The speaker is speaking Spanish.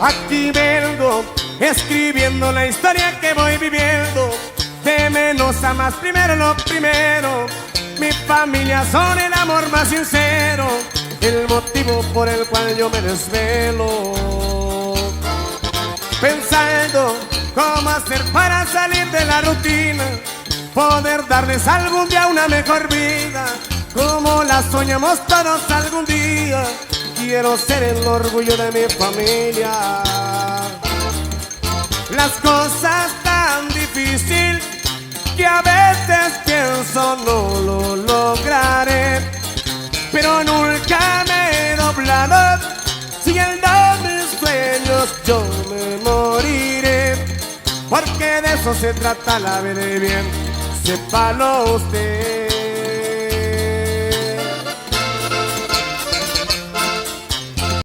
Aquí vengo escribiendo la historia que voy viviendo, de menos a más, primero lo primero. Mi familia son el amor más sincero, el motivo por el cual yo me desvelo, pensando cómo hacer para salir de la rutina, poder darles algún día una mejor vida, como la soñamos todos algún día. Quiero ser el orgullo de mi familia. Las cosas tan difíciles que a veces pienso no lo lograré, pero nunca me he doblado. Siguiendo mis sueños yo me moriré, porque de eso se trata la vida y bien, sépalo usted.